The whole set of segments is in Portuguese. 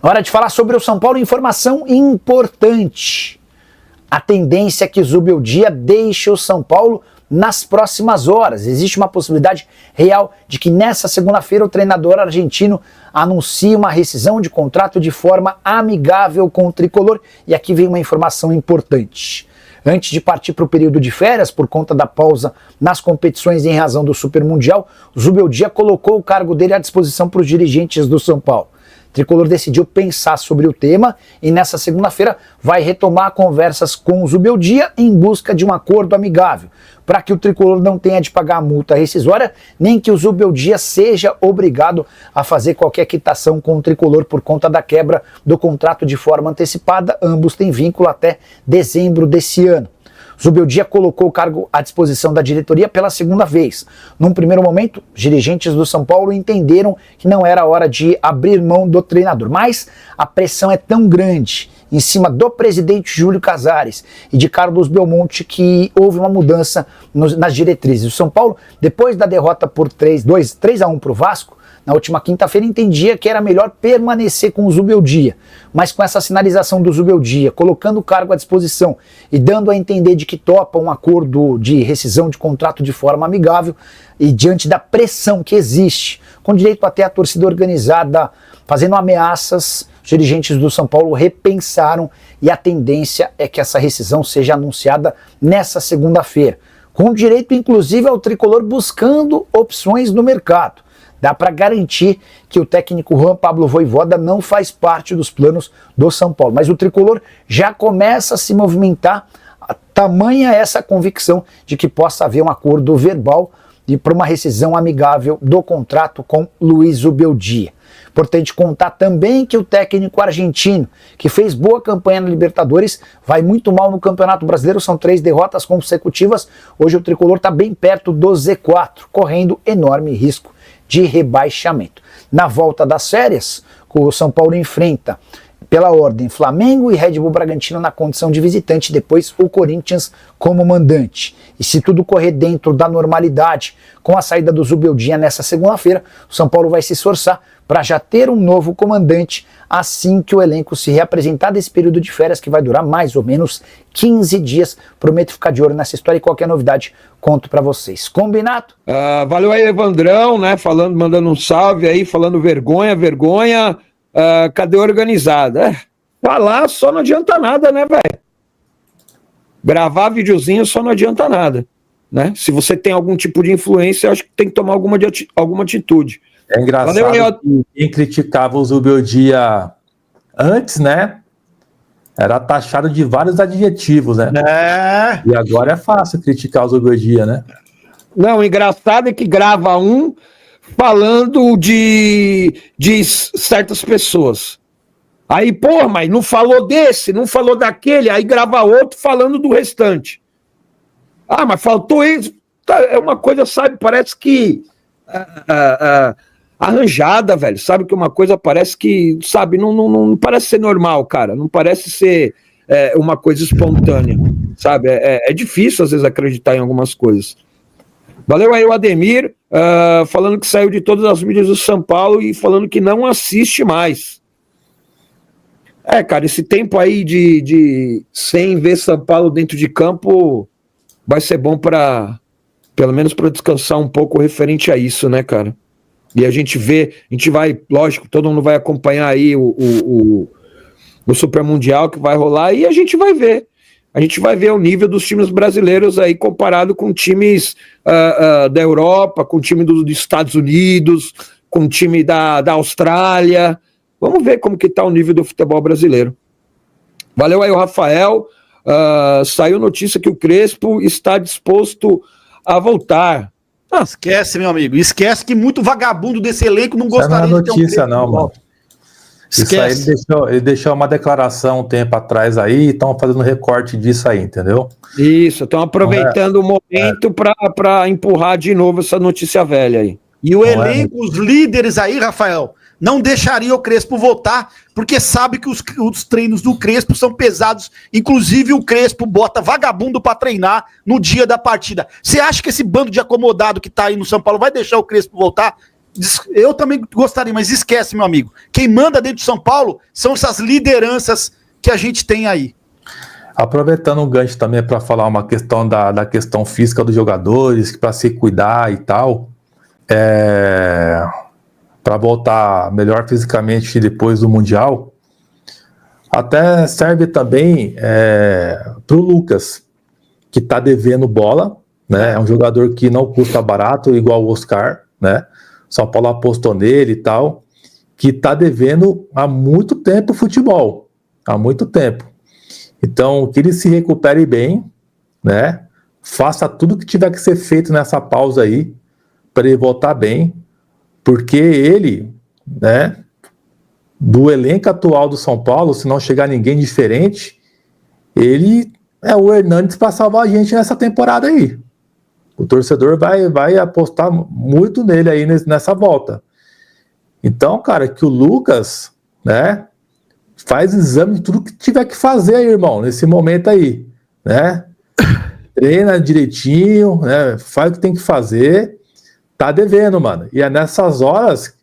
Hora de falar sobre o São Paulo, informação importante. A tendência é que Zubeldia deixe o São Paulo nas próximas horas. Existe uma possibilidade real de que nessa segunda-feira o treinador argentino anuncie uma rescisão de contrato de forma amigável com o tricolor. E aqui vem uma informação importante. Antes de partir para o período de férias, por conta da pausa nas competições em razão do Super Mundial, Zubeldia colocou o cargo dele à disposição para os dirigentes do São Paulo. O tricolor decidiu pensar sobre o tema e nessa segunda-feira vai retomar conversas com o Zubeldia em busca de um acordo amigável, para que o tricolor não tenha de pagar a multa rescisória, nem que o Zubeldia seja obrigado a fazer qualquer quitação com o tricolor por conta da quebra do contrato de forma antecipada. Ambos têm vínculo até dezembro desse ano. Zubeldia colocou o cargo à disposição da diretoria pela segunda vez. Num primeiro momento, os dirigentes do São Paulo entenderam que não era hora de abrir mão do treinador, mas a pressão é tão grande em cima do presidente Júlio Casares e de Carlos Belmonte que houve uma mudança nas diretrizes. O São Paulo, depois da derrota por 3-1 para o Vasco, na última quinta-feira, entendia que era melhor permanecer com o Zubeldia, mas com essa sinalização do Zubeldia, colocando o cargo à disposição e dando a entender de que topa um acordo de rescisão de contrato de forma amigável e diante da pressão que existe, com direito até a torcida organizada fazendo ameaças, os dirigentes do São Paulo repensaram e a tendência é que essa rescisão seja anunciada nessa segunda-feira, com direito inclusive ao tricolor buscando opções no mercado. Dá para garantir que o técnico Juan Pablo Vojvoda não faz parte dos planos do São Paulo. Mas o tricolor já começa a se movimentar, tamanha essa convicção de que possa haver um acordo verbal e para uma rescisão amigável do contrato com Luiz Zubeldia. Importante contar também que o técnico argentino, que fez boa campanha na Libertadores, vai muito mal no Campeonato Brasileiro, são 3 derrotas consecutivas. Hoje o tricolor está bem perto do Z4, correndo enorme risco de rebaixamento. Na volta das férias, o São Paulo enfrenta, pela ordem, Flamengo e Red Bull Bragantino na condição de visitante, depois o Corinthians como mandante. E se tudo correr dentro da normalidade, com a saída do Zubeldia nessa segunda-feira, o São Paulo vai se esforçar para já ter um novo comandante assim que o elenco se reapresentar desse período de férias, que vai durar mais ou menos 15 dias. Prometo ficar de olho nessa história e qualquer novidade conto para vocês. Combinado? Valeu aí, Evandrão, né? Mandando um salve aí, falando vergonha. Cadê organizada? Falar só não adianta nada, né, velho? Gravar videozinho só não adianta nada, né? Se você tem algum tipo de influência, eu acho que tem que tomar alguma atitude. É engraçado que quem criticava o Zubeldia antes, né? Era taxado de vários adjetivos, né? E agora é fácil criticar o Zubeldia, né? Não, o engraçado é que grava um falando de certas pessoas. Aí, pô, mas não falou desse, não falou daquele, aí grava outro falando do restante. Ah, mas faltou isso. É uma coisa, sabe, parece que arranjada, velho, sabe, que uma coisa parece que, sabe, não parece ser normal, cara, não parece ser uma coisa espontânea, sabe, é difícil às vezes acreditar em algumas coisas. Valeu aí o Ademir, falando que saiu de todas as mídias do São Paulo e falando que não assiste mais. Cara, esse tempo aí de sem ver São Paulo dentro de campo vai ser bom para, pelo menos para descansar um pouco referente a isso, né, cara? E a gente vai, lógico, todo mundo vai acompanhar aí o Super Mundial que vai rolar e a gente vai ver. A gente vai ver o nível dos times brasileiros aí comparado com times da Europa, com o time dos Estados Unidos, com o time da Austrália. Vamos ver como que tá o nível do futebol brasileiro. Valeu aí o Rafael. Saiu notícia que o Crespo está disposto a voltar. Esquece, meu amigo. Esquece que muito vagabundo desse elenco não gostaria não é de ter um notícia, não, mano. Esquece. Isso aí ele deixou uma declaração um tempo atrás aí e estão fazendo recorte disso aí, entendeu? Isso, estão aproveitando o momento para empurrar de novo essa notícia velha aí. E o elenco, os líderes aí, Rafael, não deixaria o Crespo voltar, porque sabe que os treinos do Crespo são pesados. Inclusive o Crespo bota vagabundo pra treinar no dia da partida. Você acha que esse bando de acomodado que tá aí no São Paulo vai deixar o Crespo voltar? Eu também gostaria, mas esquece, meu amigo. Quem manda dentro de São Paulo são essas lideranças que a gente tem aí. Aproveitando o gancho também para falar uma questão da questão física dos jogadores, para se cuidar e tal, para voltar melhor fisicamente depois do Mundial, até serve também para o Lucas, que está devendo bola, né? É um jogador que não custa barato, igual o Oscar, né? São Paulo apostou nele e tal, que está devendo há muito tempo futebol, há muito tempo. Então, que ele se recupere bem, né? Faça tudo que tiver que ser feito nessa pausa aí, para ele voltar bem, porque ele, né, do elenco atual do São Paulo, se não chegar ninguém diferente, ele é o Hernandes para salvar a gente nessa temporada aí. O torcedor vai apostar muito nele aí nessa volta. Então, cara, que o Lucas, né, faz exame de tudo que tiver que fazer aí, irmão, nesse momento aí, né? Treina direitinho, né? Faz o que tem que fazer. Tá devendo, mano. E é nessas horas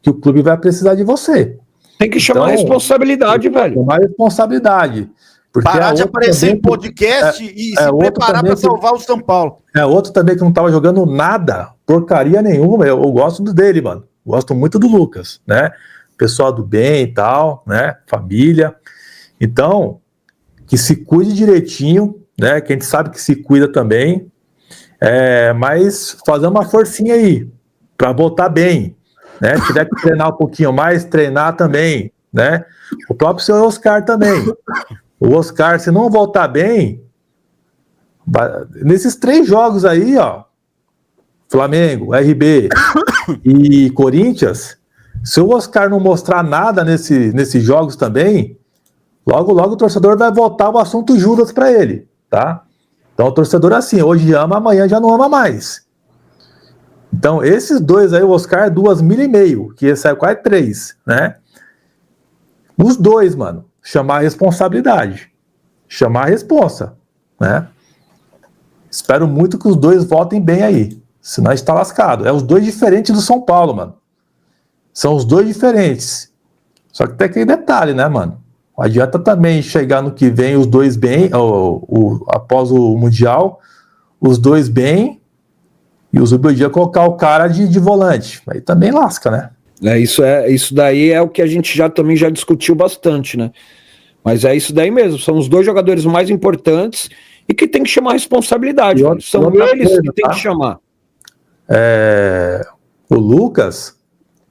que o clube vai precisar de você. Tem que chamar a responsabilidade, velho. Chamar a responsabilidade. Porque parar de aparecer em podcast e se preparar para salvar o São Paulo. É outro também que não tava jogando nada, porcaria nenhuma. Eu gosto dele, mano. Gosto muito do Lucas, né? Pessoal do bem e tal, né? Família. Então, que se cuide direitinho, né? Que a gente sabe que se cuida também. Mas fazer uma forcinha aí, para voltar bem, né? Se tiver que treinar um pouquinho mais, treinar também, né? O próprio senhor Oscar também. O Oscar, se não voltar bem, nesses 3 jogos aí, ó, Flamengo, RB e Corinthians, se o Oscar não mostrar nada nesses jogos também, logo o torcedor vai voltar o assunto Judas para ele, tá? Então o torcedor assim, hoje ama, amanhã já não ama mais. Então esses 2 aí, o Oscar, 2,5 mil, que esse é quase 3, né? Os 2, mano, chamar a responsabilidade, chamar a responsa, né? Espero muito que os 2 votem bem aí, senão a gente tá lascado. É os 2 diferentes do São Paulo, mano. São os 2 diferentes. Só que tem aquele detalhe, né, mano? Não adianta também chegar no que vem os 2 bem, após o Mundial, os 2 bem, e o Zubeldia colocar o cara de volante. Aí também lasca, né? Isso daí é o que a gente também já discutiu bastante, né? Mas é isso daí mesmo, são os 2 jogadores mais importantes e que tem que chamar a responsabilidade. São eles coisa, que tem que chamar. O Lucas,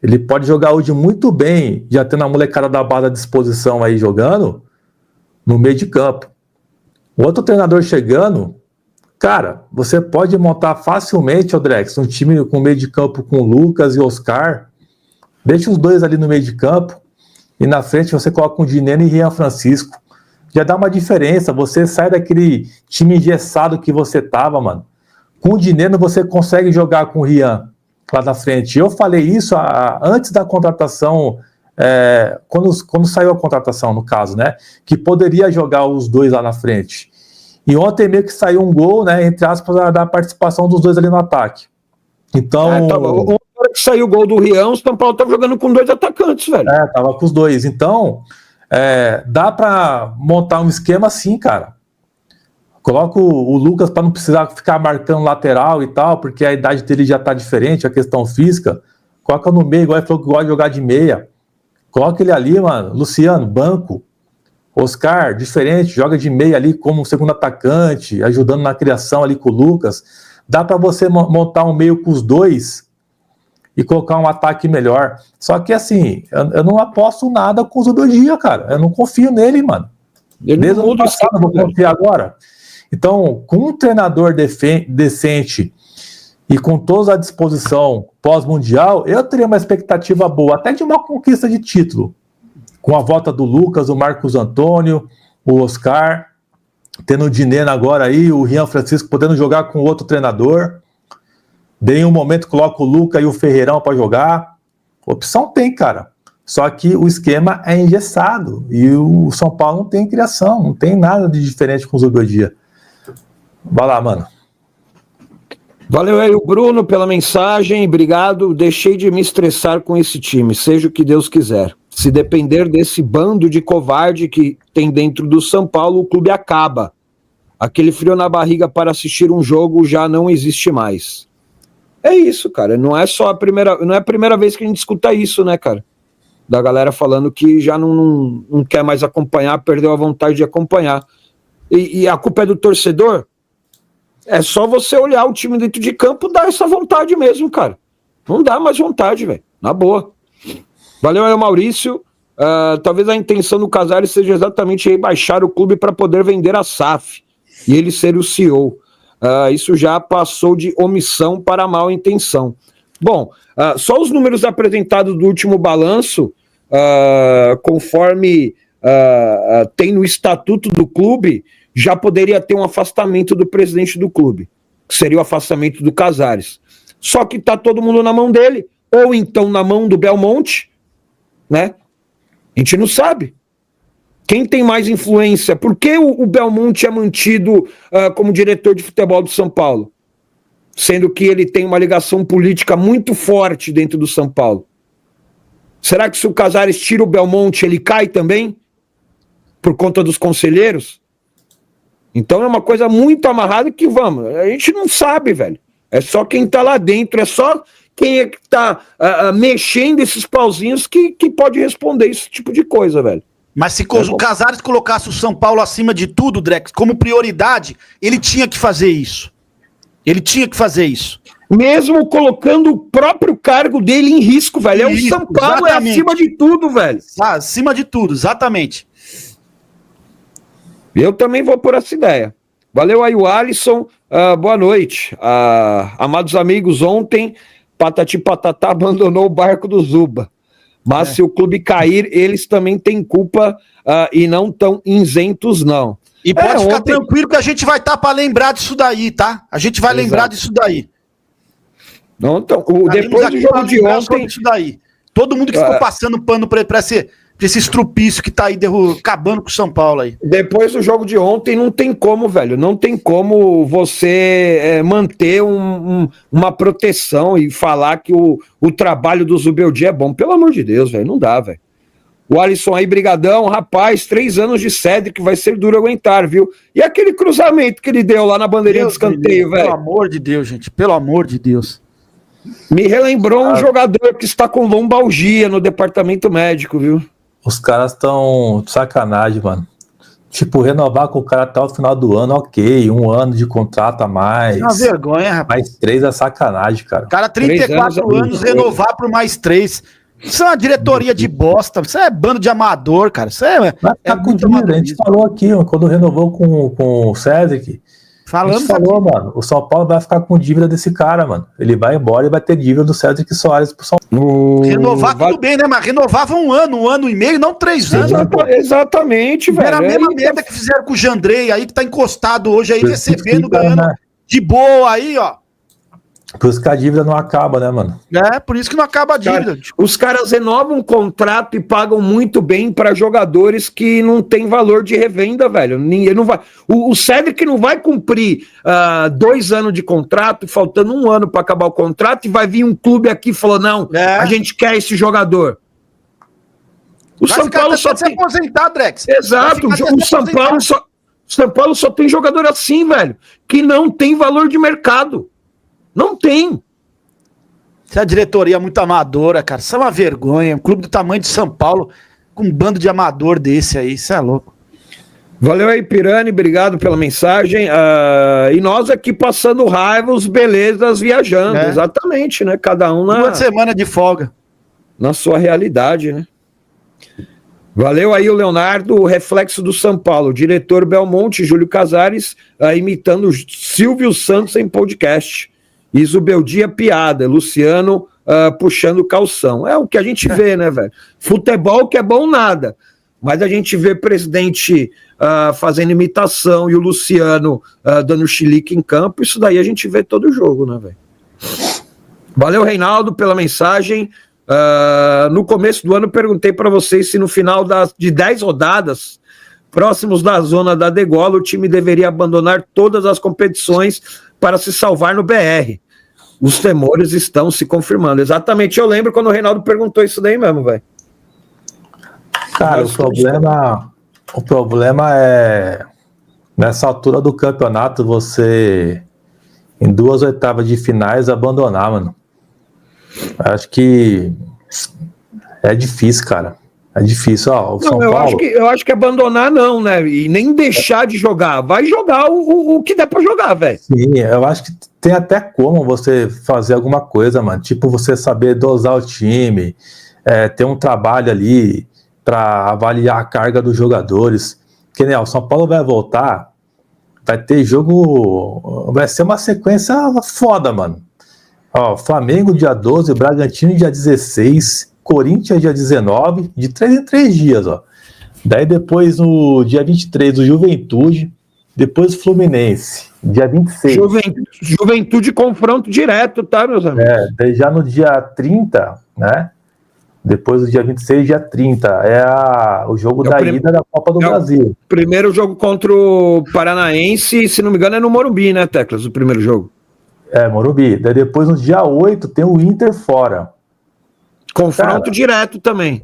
ele pode jogar hoje muito bem, já tendo a molecada da base à disposição aí jogando, no meio de campo. O outro treinador chegando, cara, você pode montar facilmente, Odrex, um time com meio de campo com Lucas e Oscar. Deixa os 2 ali no meio de campo e na frente você coloca um Dineno e Rian Francisco. Já dá uma diferença, você sai daquele time engessado que você tava, mano. Com o Dineno você consegue jogar com o Rian lá na frente. Eu falei isso antes da contratação, quando saiu a contratação, no caso, né? Que poderia jogar os 2 lá na frente. E ontem meio que saiu um gol, né? Entre aspas, da participação dos 2 ali no ataque. Então... hora que saiu o gol do Rian, o São Paulo tava jogando com 2 atacantes, velho. Tava com os 2. Então, dá pra montar um esquema assim, cara. Coloca o Lucas para não precisar ficar marcando lateral e tal, porque a idade dele já tá diferente, a questão física. Coloca no meio, igual ele falou que gosta de jogar de meia. Coloca ele ali, mano. Luciano, banco. Oscar, diferente, joga de meia ali como segundo atacante, ajudando na criação ali com o Lucas. Dá para você montar um meio com os 2 e colocar um ataque melhor. Só que assim, eu não aposto nada com o Zubeldia, cara. Eu não confio nele, mano. Desde o ano passado, eu vou confiar agora. Então, com um treinador decente e com todos à disposição pós-mundial, eu teria uma expectativa boa, até de uma conquista de título. Com a volta do Lucas, o Marcos Antônio, o Oscar, tendo o Dineno agora aí, o Rian Francisco podendo jogar com outro treinador. Daí em um momento coloca o Lucas e o Ferreirão para jogar. Opção tem, cara. Só que o esquema é engessado. E o São Paulo não tem criação, não tem nada de diferente com o Zubeldia. Vai lá, mano. Valeu aí o Bruno pela mensagem, obrigado. Deixei de me estressar com esse time, seja o que Deus quiser. Se depender desse bando de covarde que tem dentro do São Paulo, o clube acaba. Aquele frio na barriga para assistir um jogo já não existe mais. É isso, cara. Não é a primeira vez que a gente escuta isso, né, cara? Da galera falando que já não quer mais acompanhar, perdeu a vontade de acompanhar. E a culpa é do torcedor? É só você olhar o time dentro de campo e dar essa vontade mesmo, cara. Não dá mais vontade, velho. Na boa. Valeu aí, Maurício. Talvez a intenção do Casares seja exatamente rebaixar o clube para poder vender a SAF e ele ser o CEO. Isso já passou de omissão para mal intenção. Bom, só os números apresentados do último balanço, conforme tem no estatuto do clube, já poderia ter um afastamento do presidente do clube, que seria o afastamento do Casares. Só que está todo mundo na mão dele, ou então na mão do Belmonte, né? A gente não sabe. Quem tem mais influência? Por que o Belmonte é mantido como diretor de futebol do São Paulo? Sendo que ele tem uma ligação política muito forte dentro do São Paulo. Será que se o Casares tira o Belmonte, ele cai também? Por conta dos conselheiros? Então é uma coisa muito amarrada que, a gente não sabe, velho. É só quem tá lá dentro, é só quem é que tá mexendo esses pauzinhos que pode responder esse tipo de coisa, velho. Mas se o Casares colocasse o São Paulo acima de tudo, Drex, como prioridade, ele tinha que fazer isso. Ele tinha que fazer isso. Mesmo colocando o próprio cargo dele em risco, velho. O São Paulo exatamente. É acima de tudo, velho. Acima de tudo, exatamente. Eu também vou por essa ideia. Valeu aí o Alisson, boa noite. Amados amigos, ontem Patati Patatá abandonou o barco do Zuba. Mas se o clube cair, eles também têm culpa e não tão isentos, não. E pode ficar tranquilo que a gente vai estar para lembrar disso daí, tá? A gente vai lembrar disso daí. Não, então, depois do jogo de ontem... Isso daí. Todo mundo que ficou passando pano para esse estrupício que tá aí acabando com o São Paulo aí. Depois do jogo de ontem, não tem como, velho. Não tem como você manter uma proteção e falar que o trabalho do Zubeldia é bom. Pelo amor de Deus, velho. Não dá, velho. O Alisson aí, brigadão. Rapaz, 3 anos de Cédric vai ser duro aguentar, viu? E aquele cruzamento que ele deu lá na bandeirinha de escanteio, velho? Pelo amor de Deus, gente. Pelo amor de Deus. Me relembrou um jogador que está com lombalgia no departamento médico, viu? Os caras estão de sacanagem, mano. Tipo, renovar com o cara até o final do ano, ok. 1 ano de contrato a mais. É uma vergonha, rapaz. Mais 3 é sacanagem, cara. O cara, 34 anos, renovar por mais 3. Isso é uma diretoria de bosta. Isso é bando de amador, cara. Isso vai ficar com dívida. A gente falou aqui, ó, quando renovou com o Cedric. A gente falou, mano, o São Paulo vai ficar com dívida desse cara, mano. Ele vai embora e vai ter dívida do Cedric Soares pro São Paulo. Renovar tudo bem, né? Mas renovava 1 ano e meio, não 3 anos. Exatamente, velho. Era a mesma merda que fizeram com o Jandrei aí, que tá encostado hoje aí, recebendo, ganhando de boa aí, ó. Por isso que a dívida não acaba, né, mano? Por isso que não acaba a dívida. Cara, os caras renovam um contrato e pagam muito bem para jogadores que não tem valor de revenda, velho. Ninguém não vai. O Cedric não vai cumprir 2 anos de contrato, faltando 1 ano para acabar o contrato, e vai vir um clube aqui e falou: não, a gente quer esse jogador. O São Paulo só tem. Se aposentar, Drex. Exato, o São Paulo só tem jogador assim, velho, que não tem valor de mercado. Não tem. Essa diretoria é muito amadora, cara. Isso é uma vergonha. Um clube do tamanho de São Paulo com um bando de amador desse aí. Isso é louco. Valeu aí, Pirani. Obrigado pela mensagem. E nós aqui passando raiva, os belezas viajando. Exatamente, né? Cada um 2 semanas de folga. Na sua realidade, né? Valeu aí o Leonardo, o reflexo do São Paulo. Diretor Belmonte, Júlio Casares, imitando o Silvio Santos em podcast. E Zubeldia piada, Luciano puxando calção. É o que a gente vê, né, velho? Futebol que é bom nada, mas a gente vê presidente fazendo imitação e o Luciano dando chilique em campo, isso daí a gente vê todo jogo, né, velho? Valeu, Reinaldo, pela mensagem. No começo do ano perguntei para vocês se no final de 10 rodadas próximos da zona da degola, o time deveria abandonar todas as competições para se salvar no BR. Os temores estão se confirmando. Exatamente, eu lembro quando o Reinaldo perguntou isso daí mesmo, velho. Cara, o problema é, nessa altura do campeonato, você, em 2 oitavas de finais, abandonar, mano. Acho que é difícil, cara. É difícil, ó. O São Paulo... eu acho que abandonar não, né? E nem deixar de jogar. Vai jogar o que der pra jogar, velho. Sim, eu acho que tem até como você fazer alguma coisa, mano. Tipo, você saber dosar o time, ter um trabalho ali pra avaliar a carga dos jogadores. Que nem, ó, o São Paulo vai voltar, vai ter jogo... Vai ser uma sequência foda, mano. Ó, Flamengo dia 12, Bragantino dia 16... Corinthians dia 19, de 3 em 3 dias, ó. Daí depois no dia 23 o Juventude, depois o Fluminense, dia 26. Juventude confronto direto, tá, meus amigos? Daí já no dia 30, né? Depois do dia 26, dia 30, o jogo da ida da Copa do Brasil. Primeiro jogo contra o Paranaense, se não me engano é no Morumbi, né, Teclas, o primeiro jogo. Morumbi. Daí depois no dia 8 tem o Inter fora. Confronto direto também.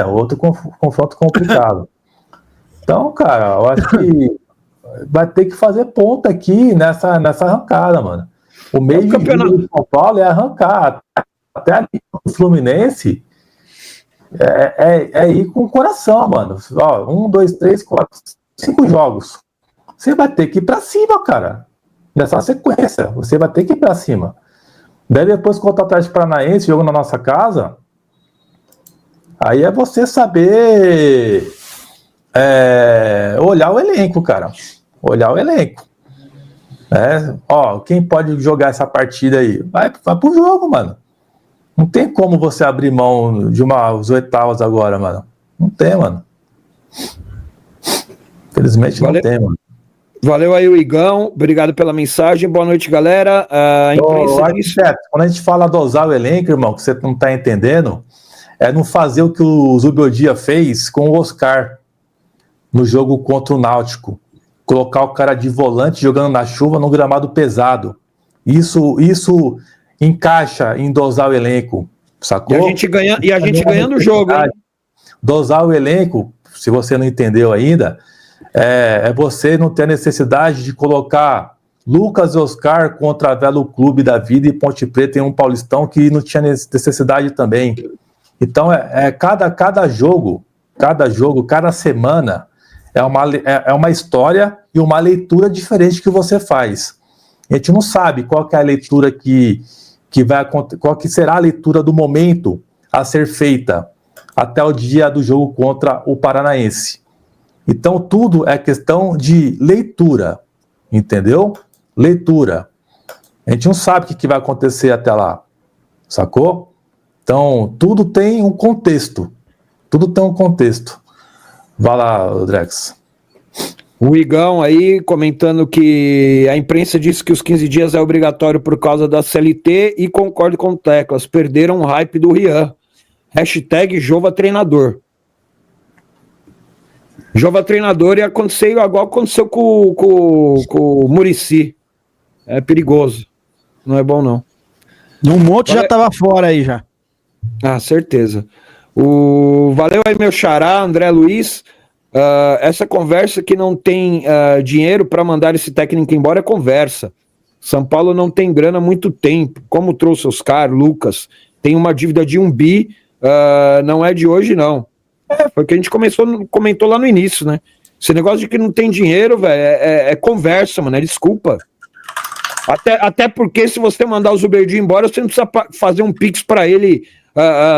Outro confronto complicado. Então, cara, eu acho que vai ter que fazer ponta aqui nessa arrancada, mano. O meio de campeonato de São Paulo é arrancar. Até ali no Fluminense é ir com o coração, mano. Ó, 1, 2, 3, 4, 5 jogos. Você vai ter que ir pra cima, cara. Nessa sequência, você vai ter que ir pra cima. Daí depois contra o Atlético Paranaense, jogo na nossa casa, aí é você saber olhar o elenco, cara. Olhar o elenco. Ó, quem pode jogar essa partida aí? Vai pro jogo, mano. Não tem como você abrir mão de umas oitavas agora, mano. Não tem, mano. Infelizmente não tem, mano. Valeu aí, o Igão. Obrigado pela mensagem. Boa noite, galera. Quando a gente fala dosar o elenco, irmão, que você não tá entendendo, é não fazer o que o Zubeldia fez com o Oscar no jogo contra o Náutico. Colocar o cara de volante jogando na chuva num gramado pesado. Isso encaixa em dosar o elenco, sacou? E a gente ganhando o jogo, hein? Dosar o elenco, se você não entendeu ainda, é você não ter necessidade de colocar Lucas e Oscar contra Velo Clube da Vida e Ponte Preta em um Paulistão que não tinha necessidade também. Então, cada jogo, cada semana é uma história e uma leitura diferente que você faz. A gente não sabe qual que é a leitura que vai acontecer, qual que será a leitura do momento a ser feita até o dia do jogo contra o Paranaense. Então, tudo é questão de leitura, entendeu? Leitura. A gente não sabe o que vai acontecer até lá, sacou? Então, tudo tem um contexto. Tudo tem um contexto. Vai lá, Drex. O Igão aí comentando que a imprensa disse que os 15 dias é obrigatório por causa da CLT e concordo com o Teclas. Perderam o hype do Rian. Hashtag Jova Treinador. Jova Treinador e aconteceu igual aconteceu com o Muricy. É perigoso. Não é bom, não. Um monte já tava fora aí já. Ah, certeza. Valeu aí, meu xará, André Luiz. Essa conversa que não tem dinheiro para mandar esse técnico embora é conversa. São Paulo não tem grana há muito tempo. Como trouxe Oscar, Lucas, tem uma dívida de 1 bi, não é de hoje, não. Foi o que a gente comentou lá no início, né? Esse negócio de que não tem dinheiro, velho, é conversa, mano, é desculpa. Até porque se você mandar o Zubeldia embora, você não precisa fazer um pix pra ele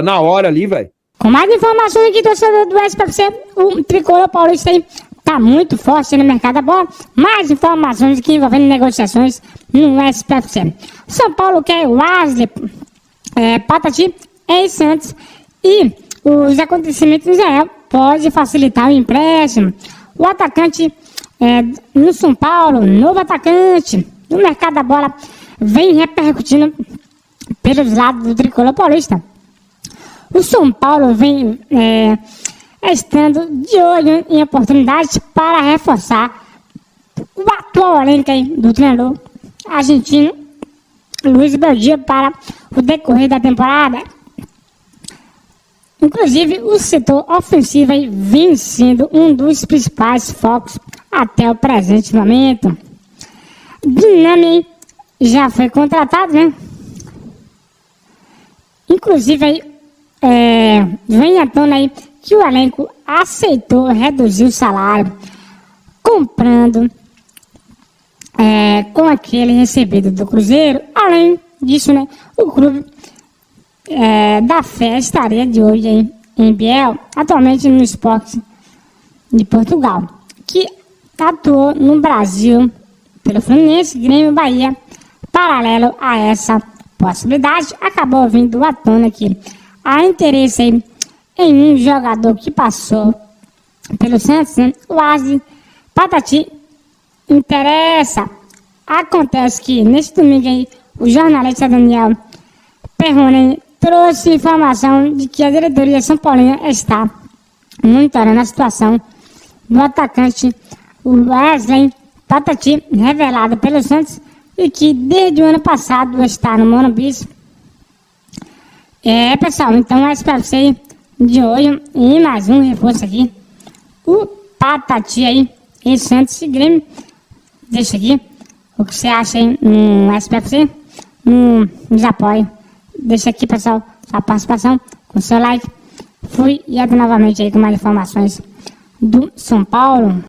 na hora ali, velho. Com mais informações aqui, torcedor do SPFC, o Tricolor Paulista aí tá muito forte no mercado da bola. Mais informações aqui envolvendo negociações no SPFC. São Paulo quer o Wesley, Patati, ex-Santos e os acontecimentos em Israel pode facilitar o empréstimo. O atacante no São Paulo, novo atacante no mercado da bola, vem repercutindo pelos lados do Tricolor Paulista. O São Paulo vem estando de olho em oportunidades para reforçar o atual elenco do treinador argentino Luiz Beldia para o decorrer da temporada. Inclusive, o setor ofensivo aí vem sendo um dos principais focos até o presente momento. Dinami já foi contratado, né? Inclusive, aí, vem à tona aí que o elenco aceitou reduzir o salário, comprando com aquele recebido do Cruzeiro. Além disso, né, o clube da Fé estaria de hoje em Biel, atualmente no Sport de Portugal, que atuou no Brasil pelo Fluminense, Grêmio, Bahia. Paralelo a essa possibilidade, acabou vindo à tona que há interesse aí em um jogador que passou pelo Santos, né? O Wesley Patati interessa. Acontece que neste domingo aí, o jornalista Daniel Perrone trouxe informação de que a diretoria São Paulina está monitorando a situação do atacante Wesley Patati, revelado pelo Santos, e que desde o ano passado está no Morumbi. Pessoal, então é para você de hoje e mais um reforço aqui, o Patati aí em Santos e Grêmio. Deixa aqui o que você acha aí no SPFC, nos apoie. Deixa aqui, pessoal, sua participação com seu like. Fui e até novamente aí com mais informações do São Paulo.